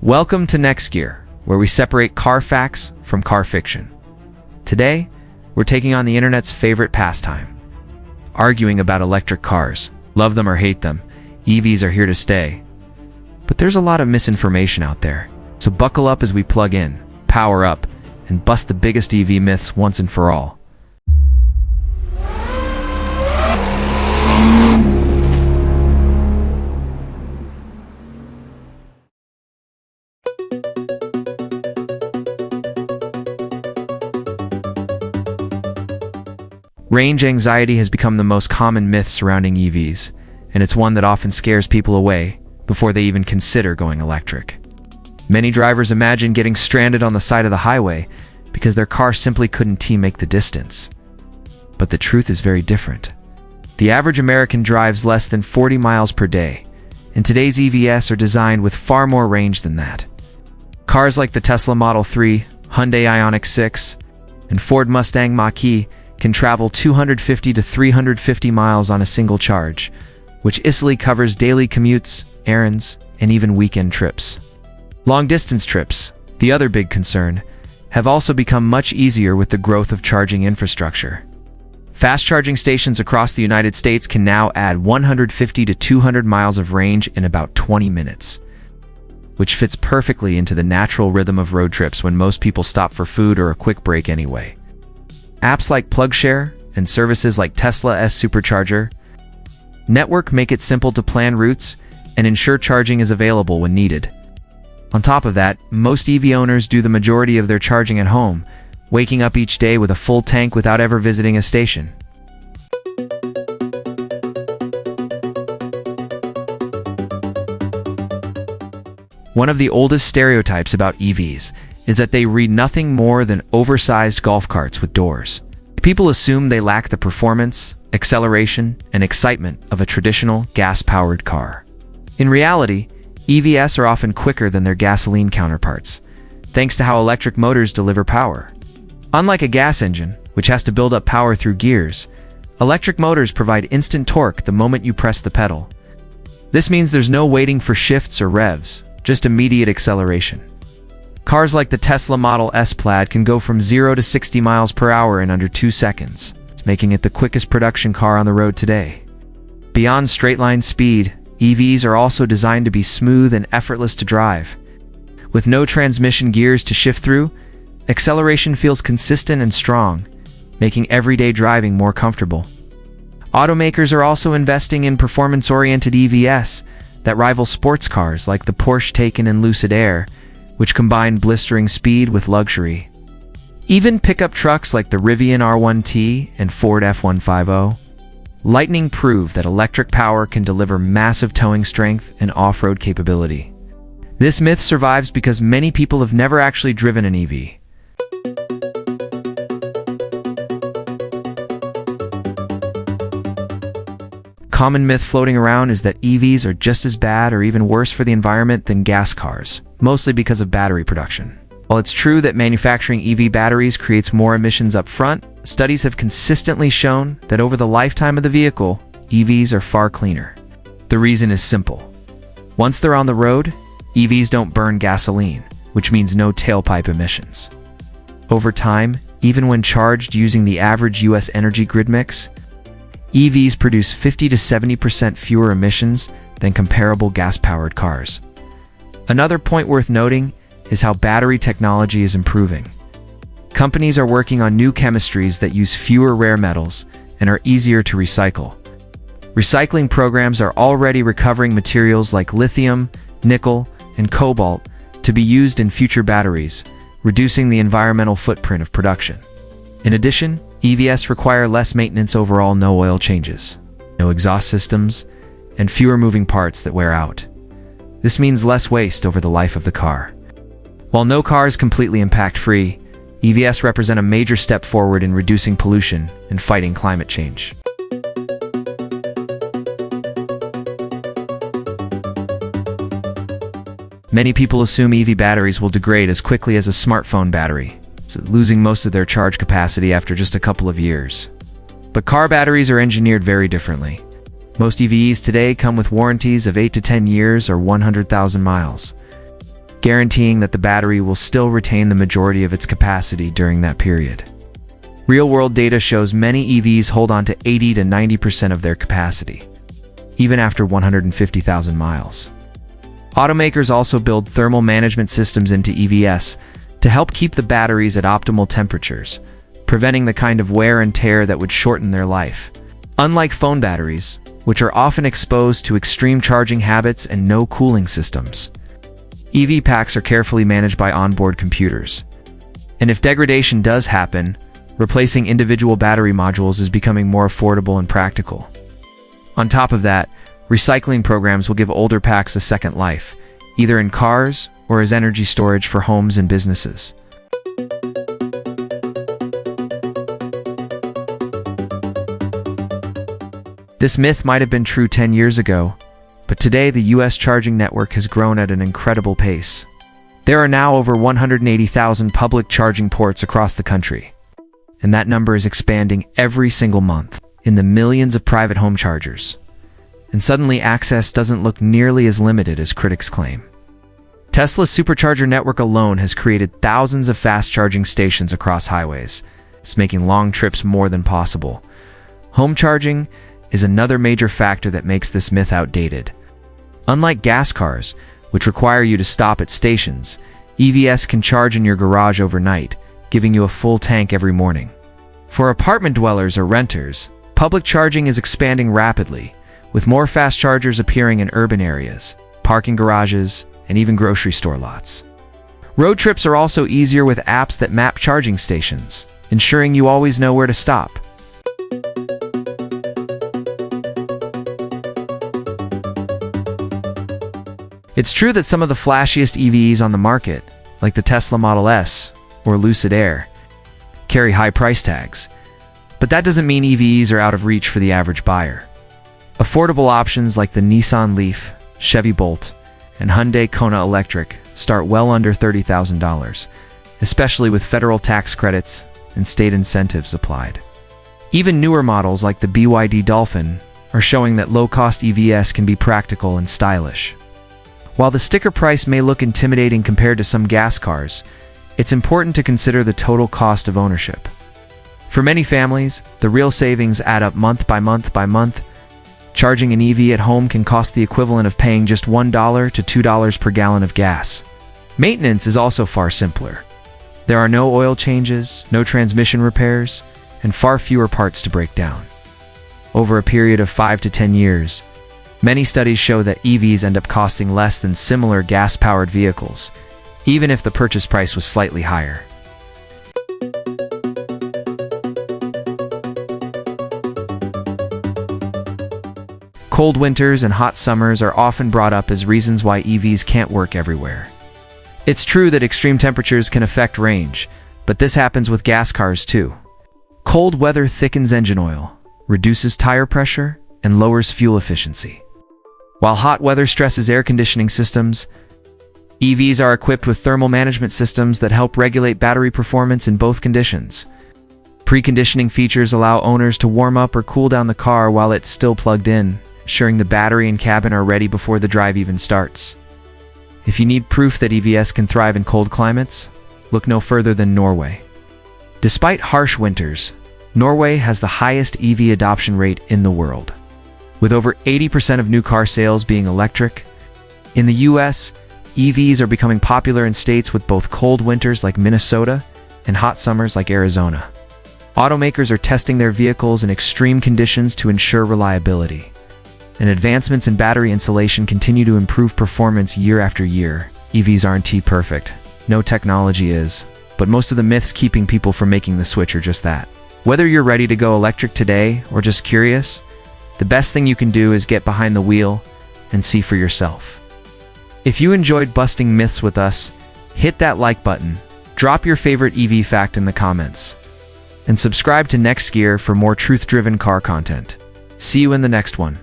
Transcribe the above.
Welcome to Next Gear, where we separate car facts from car fiction. Today, we're taking on the internet's favorite pastime, arguing about electric cars. Love them or hate them, EVs are here to stay. But there's a lot of misinformation out there, so buckle up as we plug in, power up, and bust the biggest EV myths once and for all. Range anxiety has become the most common myth surrounding EVs, and it's one that often scares people away before they even consider going electric. Many drivers imagine getting stranded on the side of the highway because their car simply couldn't make the distance. But the truth is very different. The average American drives less than 40 miles per day, and today's EVs are designed with far more range than that. Cars like the Tesla Model 3, Hyundai Ioniq 6, and Ford Mustang Mach-E can travel 250 to 350 miles on a single charge, which easily covers daily commutes, errands, and even weekend trips. Long-distance trips, the other big concern, have also become much easier with the growth of charging infrastructure. Fast charging stations across the United States can now add 150 to 200 miles of range in about 20 minutes, which fits perfectly into the natural rhythm of road trips when most people stop for food or a quick break anyway. Apps like PlugShare and services like Tesla's Supercharger network make it simple to plan routes and ensure charging is available when needed. On top of that, most EV owners do the majority of their charging at home, waking up each day with a full tank without ever visiting a station. One of the oldest stereotypes about EVs is that they read nothing more than oversized golf carts with doors. People assume they lack the performance, acceleration, and excitement of a traditional gas-powered car. In reality, EVs are often quicker than their gasoline counterparts, thanks to how electric motors deliver power. Unlike a gas engine, which has to build up power through gears, electric motors provide instant torque the moment you press the pedal. This means there's no waiting for shifts or revs, just immediate acceleration. Cars like the Tesla Model S Plaid can go from 0 to 60 miles per hour in under 2 seconds, making it the quickest production car on the road today. Beyond straight-line speed, EVs are also designed to be smooth and effortless to drive. With no transmission gears to shift through, acceleration feels consistent and strong, making everyday driving more comfortable. Automakers are also investing in performance-oriented EVs that rival sports cars like the Porsche Taycan and Lucid Air, which combine blistering speed with luxury. Even pickup trucks like the Rivian R1T and Ford F-150 Lightning prove that electric power can deliver massive towing strength and off-road capability. This myth survives because many people have never actually driven an EV. Common myth floating around is that EVs are just as bad or even worse for the environment than gas cars, mostly because of battery production. While it's true that manufacturing EV batteries creates more emissions up front, studies have consistently shown that over the lifetime of the vehicle, EVs are far cleaner. The reason is simple. Once they're on the road, EVs don't burn gasoline, which means no tailpipe emissions. Over time, even when charged using the average US energy grid mix, EVs produce 50 to 70% fewer emissions than comparable gas-powered cars. Another point worth noting is how battery technology is improving. Companies are working on new chemistries that use fewer rare metals and are easier to recycle. Recycling programs are already recovering materials like lithium, nickel, and cobalt to be used in future batteries, reducing the environmental footprint of production. In addition, EVs require less maintenance overall, no oil changes, no exhaust systems, and fewer moving parts that wear out. This means less waste over the life of the car. While no car is completely impact-free, EVs represent a major step forward in reducing pollution and fighting climate change. Many people assume EV batteries will degrade as quickly as a smartphone battery, losing most of their charge capacity after just a couple of years. But car batteries are engineered very differently. Most EVs today come with warranties of 8 to 10 years or 100,000 miles, guaranteeing that the battery will still retain the majority of its capacity during that period. Real-world data shows many EVs hold on to 80 to 90% of their capacity, even after 150,000 miles. Automakers also build thermal management systems into EVs to help keep the batteries at optimal temperatures, preventing the kind of wear and tear that would shorten their life. Unlike phone batteries, which are often exposed to extreme charging habits and no cooling systems, EV packs are carefully managed by onboard computers. And if degradation does happen, replacing individual battery modules is becoming more affordable and practical. On top of that, recycling programs will give older packs a second life, either in cars or as energy storage for homes and businesses. This myth might have been true 10 years ago, but today the US charging network has grown at an incredible pace. There are now over 180,000 public charging ports across the country, and that number is expanding every single month in the millions of private home chargers. And suddenly access doesn't look nearly as limited as critics claim. Tesla's supercharger network alone has created thousands of fast charging stations across highways, making long trips more than possible. Home charging is another major factor that makes this myth outdated. Unlike gas cars, which require you to stop at stations, EVs can charge in your garage overnight, giving you a full tank every morning. For apartment dwellers or renters, public charging is expanding rapidly, with more fast chargers appearing in urban areas, parking garages, and even grocery store lots. Road trips are also easier with apps that map charging stations, ensuring you always know where to stop. It's true that some of the flashiest EVs on the market, like the Tesla Model S or Lucid Air, carry high price tags. But that doesn't mean EVs are out of reach for the average buyer. Affordable options like the Nissan Leaf, Chevy Bolt, and Hyundai Kona Electric start well under $30,000, especially with federal tax credits and state incentives applied. Even newer models like the BYD Dolphin are showing that low-cost EVs can be practical and stylish. While the sticker price may look intimidating compared to some gas cars, it's important to consider the total cost of ownership. For many families, the real savings add up month by month by month. Charging an EV at home can cost the equivalent of paying just $1 to $2 per gallon of gas. Maintenance is also far simpler. There are no oil changes, no transmission repairs, and far fewer parts to break down. Over a period of 5 to 10 years, many studies show that EVs end up costing less than similar gas-powered vehicles, even if the purchase price was slightly higher. Cold winters and hot summers are often brought up as reasons why EVs can't work everywhere. It's true that extreme temperatures can affect range, but this happens with gas cars too. Cold weather thickens engine oil, reduces tire pressure, and lowers fuel efficiency. While hot weather stresses air conditioning systems, EVs are equipped with thermal management systems that help regulate battery performance in both conditions. Preconditioning features allow owners to warm up or cool down the car while it's still plugged in, ensuring the battery and cabin are ready before the drive even starts. If you need proof that EVs can thrive in cold climates, look no further than Norway. Despite harsh winters, Norway has the highest EV adoption rate in the world, with over 80% of new car sales being electric. In the US, EVs are becoming popular in states with both cold winters like Minnesota and hot summers like Arizona. Automakers are testing their vehicles in extreme conditions to ensure reliability, and advancements in battery insulation continue to improve performance year after year. EVs aren't perfect. No technology is, but most of the myths keeping people from making the switch are just that. Whether you're ready to go electric today or just curious, the best thing you can do is get behind the wheel and see for yourself. If you enjoyed busting myths with us, hit that like button, drop your favorite EV fact in the comments, and subscribe to Next Gear for more truth-driven car content. See you in the next one.